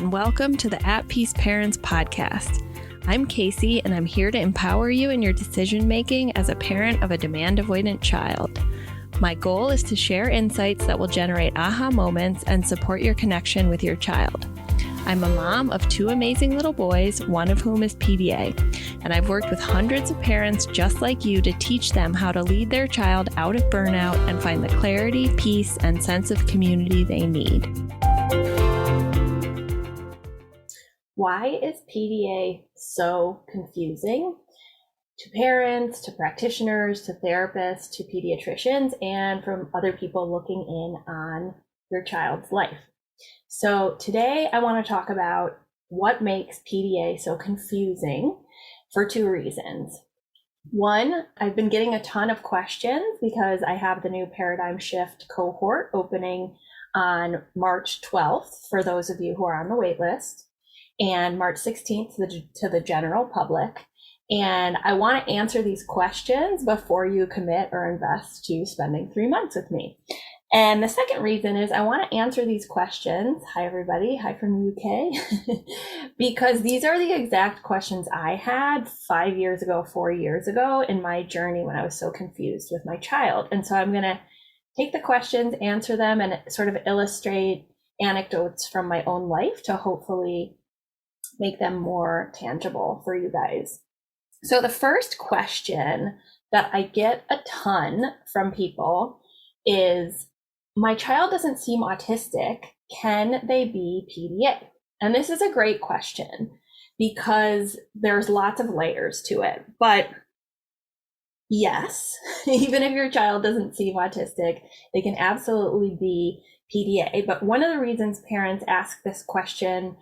and welcome to the At Peace Parents podcast. I'm Casey, and I'm here to empower you in your decision-making as a parent of a demand-avoidant child. My goal is to share insights that will generate aha moments and support your connection with your child. I'm a mom of two amazing little boys, one of whom is PDA, and I've worked with hundreds of parents just like you to teach them how to lead their child out of burnout and find the clarity, peace, and sense of community they need. Why is PDA so confusing to parents, to practitioners, to therapists, to pediatricians, and from other people looking in on your child's life? So today I want to talk about what makes PDA so confusing for two reasons. One, I've been getting a ton of questions because I have the new Paradigm Shift cohort opening on March 12th for those of you who are on the wait list, and March 16th to the general public. And I want to answer these questions before you commit or invest to spending 3 months with me. And the second reason is I want to answer these questions. Hi, everybody. Hi from the UK. Because these are the exact questions I had 5 years ago, 4 years ago in my journey when I was so confused with my child. And so I'm going to take the questions, answer them, and sort of illustrate anecdotes from my own life to hopefully make them more tangible for you guys. So the first question that I get a ton from people is, my child doesn't seem autistic. Can they be PDA? And this is a great question because there's lots of layers to it. But yes, even if your child doesn't seem autistic, they can absolutely be PDA. But one of the reasons parents ask this question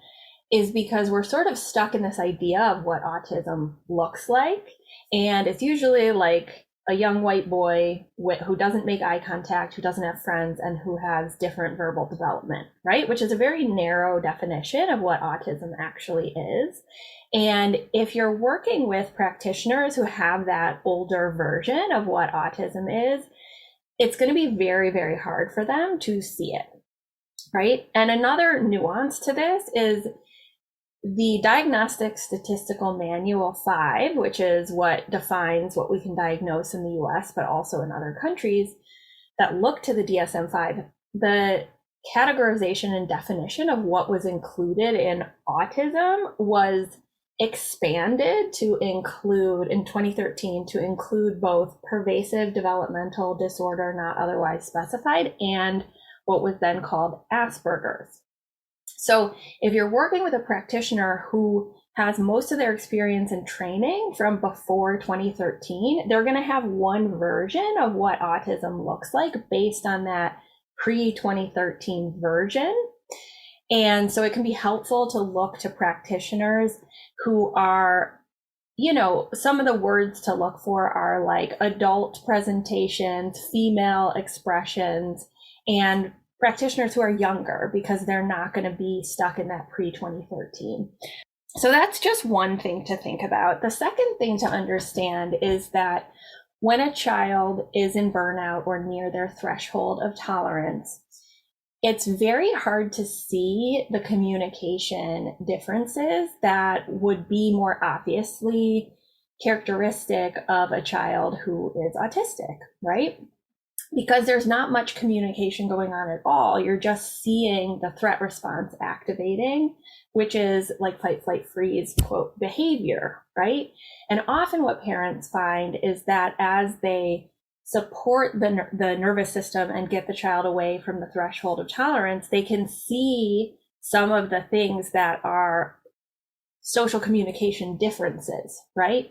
is because we're sort of stuck in this idea of what autism looks like. And it's usually like a young white boy who doesn't make eye contact, who doesn't have friends, and who has different verbal development, right? Which is a very narrow definition of what autism actually is. And if you're working with practitioners who have that older version of what autism is, it's going to be very, very hard for them to see it, right? And another nuance to this is the Diagnostic Statistical Manual 5, which is what defines what we can diagnose in the US, but also in other countries that look to the DSM-5, the categorization and definition of what was included in autism was expanded to include, in 2013, to include both pervasive developmental disorder not otherwise specified and what was then called Asperger's. So if you're working with a practitioner who has most of their experience and training from before 2013, they're going to have one version of what autism looks like based on that pre-2013 version. And so it can be helpful to look to practitioners who are, some of the words to look for are like adult presentations, female expressions, and practitioners who are younger because they're not going to be stuck in that pre-2013. So that's just one thing to think about. The second thing to understand is that when a child is in burnout or near their threshold of tolerance, it's very hard to see the communication differences that would be more obviously characteristic of a child who is autistic, right? Because there's not much communication going on at all. You're just seeing the threat response activating, which is like fight, flight, freeze, quote, behavior, right? And often what parents find is that as they support the nervous system and get the child away from the threshold of tolerance, they can see some of the things that are social communication differences, right?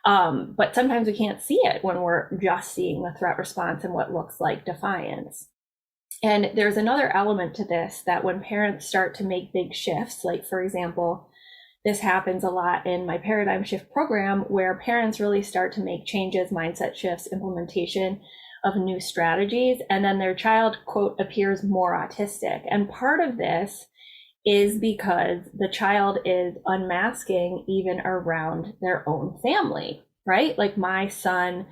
But sometimes we can't see it when we're just seeing the threat response and what looks like defiance. And there's another element to this that when parents start to make big shifts, like for example, this happens a lot in my Paradigm Shift program where parents really start to make changes, mindset shifts, implementation of new strategies, and then their child, quote, appears more autistic. And part of this is because the child is unmasking even around their own family, right? Like my son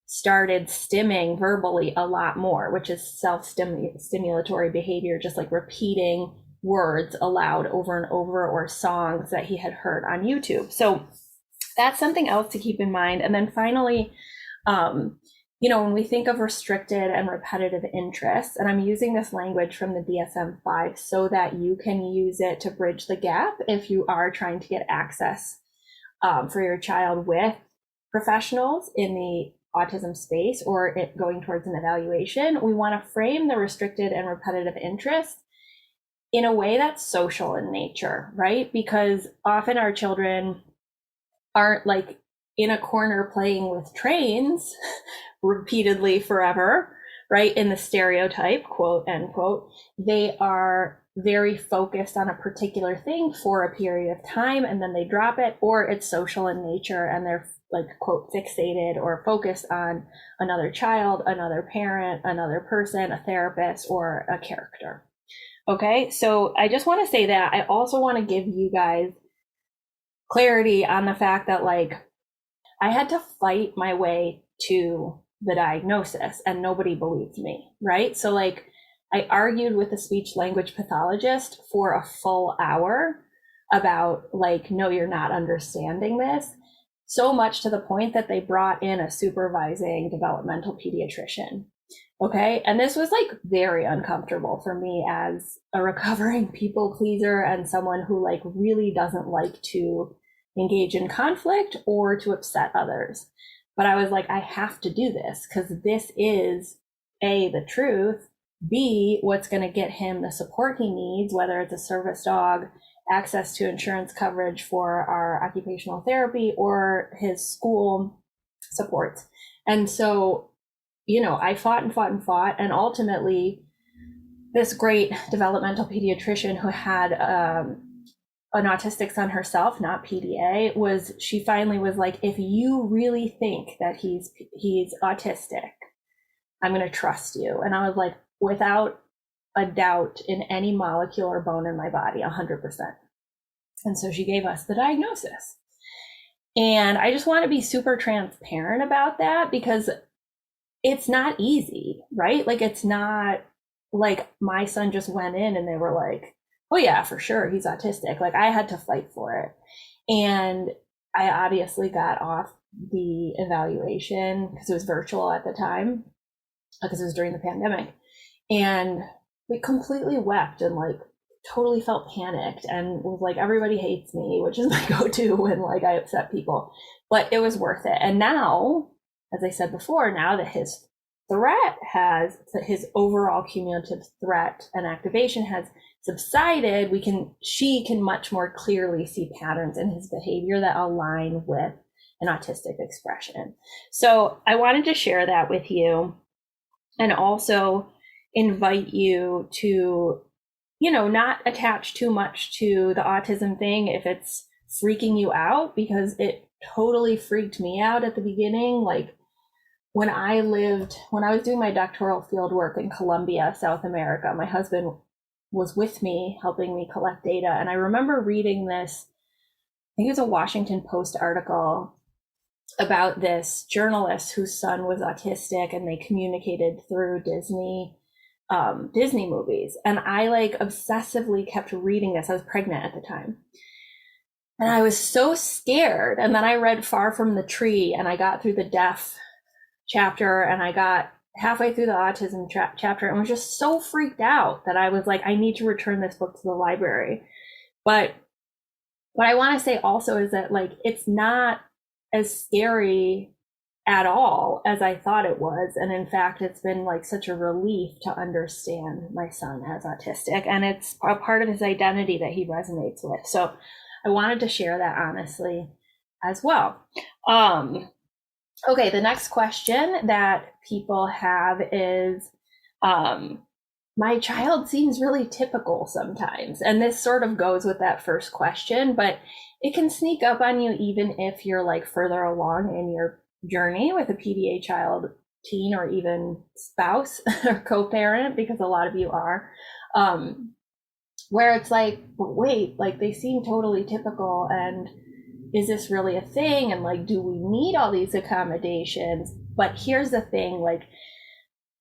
started stimming verbally a lot more, which is self-stimulatory behavior, just like repeating words aloud over and over, or songs that he had heard on YouTube. So that's something else to keep in mind. And then finally, when we think of restricted and repetitive interests, and I'm using this language from the DSM-5 so that you can use it to bridge the gap if you are trying to get access for your child with professionals in the autism space, or going towards an evaluation. We want to frame the restricted and repetitive interest in a way that's social in nature, right? Because often our children aren't like in a corner playing with trains repeatedly forever, right? In the stereotype, quote, end quote. They are very focused on a particular thing for a period of time, and then they drop it, or it's social in nature and they're like, quote, fixated or focused on another child, another parent, another person, a therapist, or a character. Okay, so I just want to say that. I also want to give you guys clarity on the fact that, like, I had to fight my way to the diagnosis and nobody believed me, right? So like, I argued with a speech language pathologist for a full hour about like, no, you're not understanding this. So much to the point that they brought in a supervising developmental pediatrician. Okay. And this was like very uncomfortable for me as a recovering people pleaser and someone who like really doesn't like to engage in conflict or to upset others. But I was like, I have to do this because this is A, the truth, B, what's going to get him the support he needs, whether it's a service dog, access to insurance coverage for our occupational therapy, or his school support. And so, I fought and fought and fought. And ultimately, this great developmental pediatrician who had an autistic son herself, not PDA, she finally was like, if you really think that he's autistic, I'm going to trust you. And I was like, without a doubt in any molecule or bone in my body, 100%. And so she gave us the diagnosis. And I just want to be super transparent about that because it's not easy, right? Like, it's not like my son just went in and they were like, oh yeah, for sure, he's autistic. Like, I had to fight for it. And I obviously got off the evaluation because it was virtual at the time, because it was during the pandemic. And we completely wept and like totally felt panicked and was like, everybody hates me, which is my go-to when like I upset people. But it was worth it. And now, as I said before, now that his overall cumulative threat and activation has subsided, she can much more clearly see patterns in his behavior that align with an autistic expression. So I wanted to share that with you, and also invite you to, not attach too much to the autism thing if it's freaking you out, because it totally freaked me out at the beginning. Like, when I was doing my doctoral field work in Colombia, South America, my husband was with me, helping me collect data. And I remember reading this, I think it was a Washington Post article about this journalist whose son was autistic, and they communicated through Disney movies. And I like obsessively kept reading this. I was pregnant at the time. And I was so scared. And then I read Far from the Tree, and I got through the deaf chapter, and I got halfway through the autism chapter and was just so freaked out that I was like, I need to return this book to the library. But what I want to say also is that like, it's not as scary at all as I thought it was. And in fact, it's been like such a relief to understand my son as autistic, and it's a part of his identity that he resonates with. So I wanted to share that honestly as well. Okay, the next question that people have is, my child seems really typical sometimes. And this sort of goes with that first question, but it can sneak up on you even if you're like further along in your journey with a PDA child, teen, or even spouse or co-parent, because a lot of you are, where it's like, wait, like they seem totally typical, and is this really a thing? And like, do we need all these accommodations? But here's the thing, like,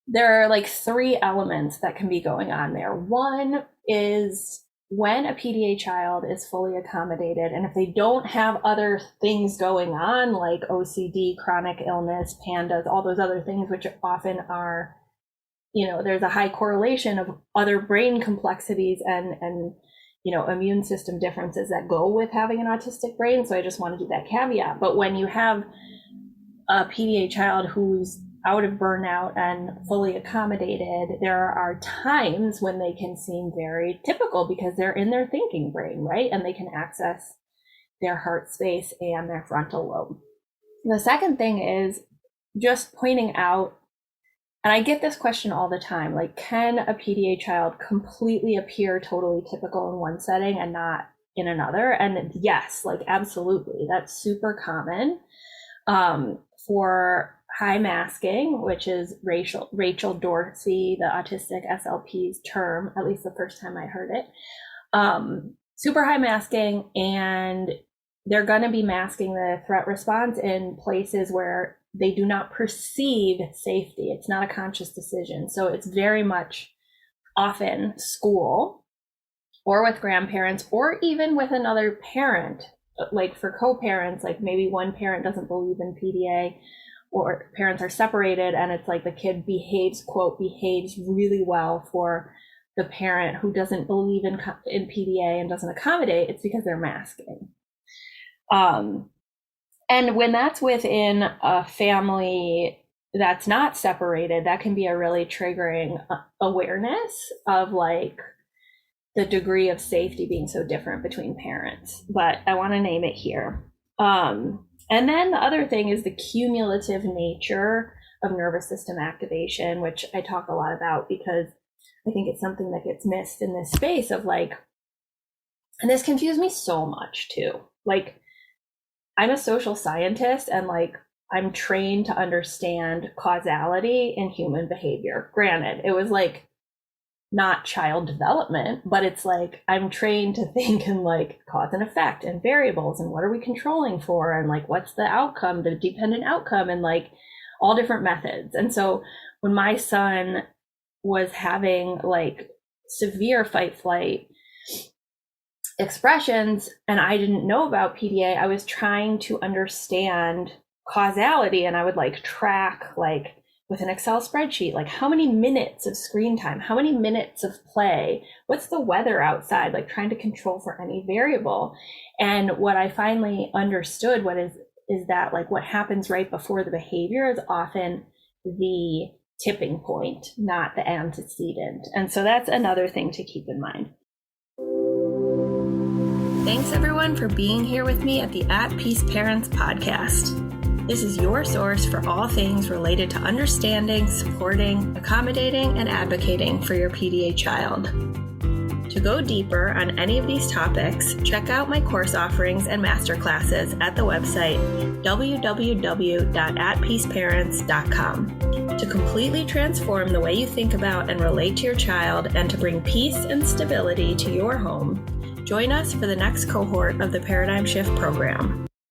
there are like three elements that can be going on there. One is when a PDA child is fully accommodated, and if they don't have other things going on like OCD, chronic illness, pandas, all those other things, which often are, there's a high correlation of other brain complexities and immune system differences that go with having an autistic brain. So I just want to do that caveat. But when you have a PDA child who's out of burnout and fully accommodated, there are times when they can seem very typical because they're in their thinking brain, right? And they can access their heart space and their frontal lobe. The second thing is just pointing out, and I get this question all the time, like, can a PDA child completely appear totally typical in one setting and not in another? And yes, like, absolutely. That's super common. For high masking, which is Rachel Dosey, the autistic SLP's term, at least the first time I heard it, super high masking, and they're going to be masking the threat response in places where they do not perceive safety. It's not a conscious decision. So it's very much often school or with grandparents or even with another parent. Like for co-parents, like maybe one parent doesn't believe in PDA, or parents are separated, and it's like the kid behaves really well for the parent who doesn't believe in PDA and doesn't accommodate. It's because they're masking. And when that's within a family that's not separated, that can be a really triggering awareness of like the degree of safety being so different between parents, but I want to name it here. And then the other thing is the cumulative nature of nervous system activation, which I talk a lot about because I think it's something that gets missed in this space of like, and this confused me so much too. Like, I'm a social scientist and like, I'm trained to understand causality in human behavior. Granted, it was like, not child development, but it's like I'm trained to think in like cause and effect and variables and what are we controlling for and like what's the outcome, the dependent outcome, and like all different methods. And so when my son was having like severe fight flight expressions and I didn't know about PDA, I was trying to understand causality, and I would like track like with an Excel spreadsheet, like how many minutes of screen time, how many minutes of play, what's the weather outside, like trying to control for any variable. And what I finally understood is that like what happens right before the behavior is often the tipping point, not the antecedent. And so that's another thing to keep in mind. Thanks everyone for being here with me at the At Peace Parents podcast. This is your source for all things related to understanding, supporting, accommodating, and advocating for your PDA child. To go deeper on any of these topics, check out my course offerings and masterclasses at the website www.atpeaceparents.com. To completely transform the way you think about and relate to your child and to bring peace and stability to your home, join us for the next cohort of the Paradigm Shift program.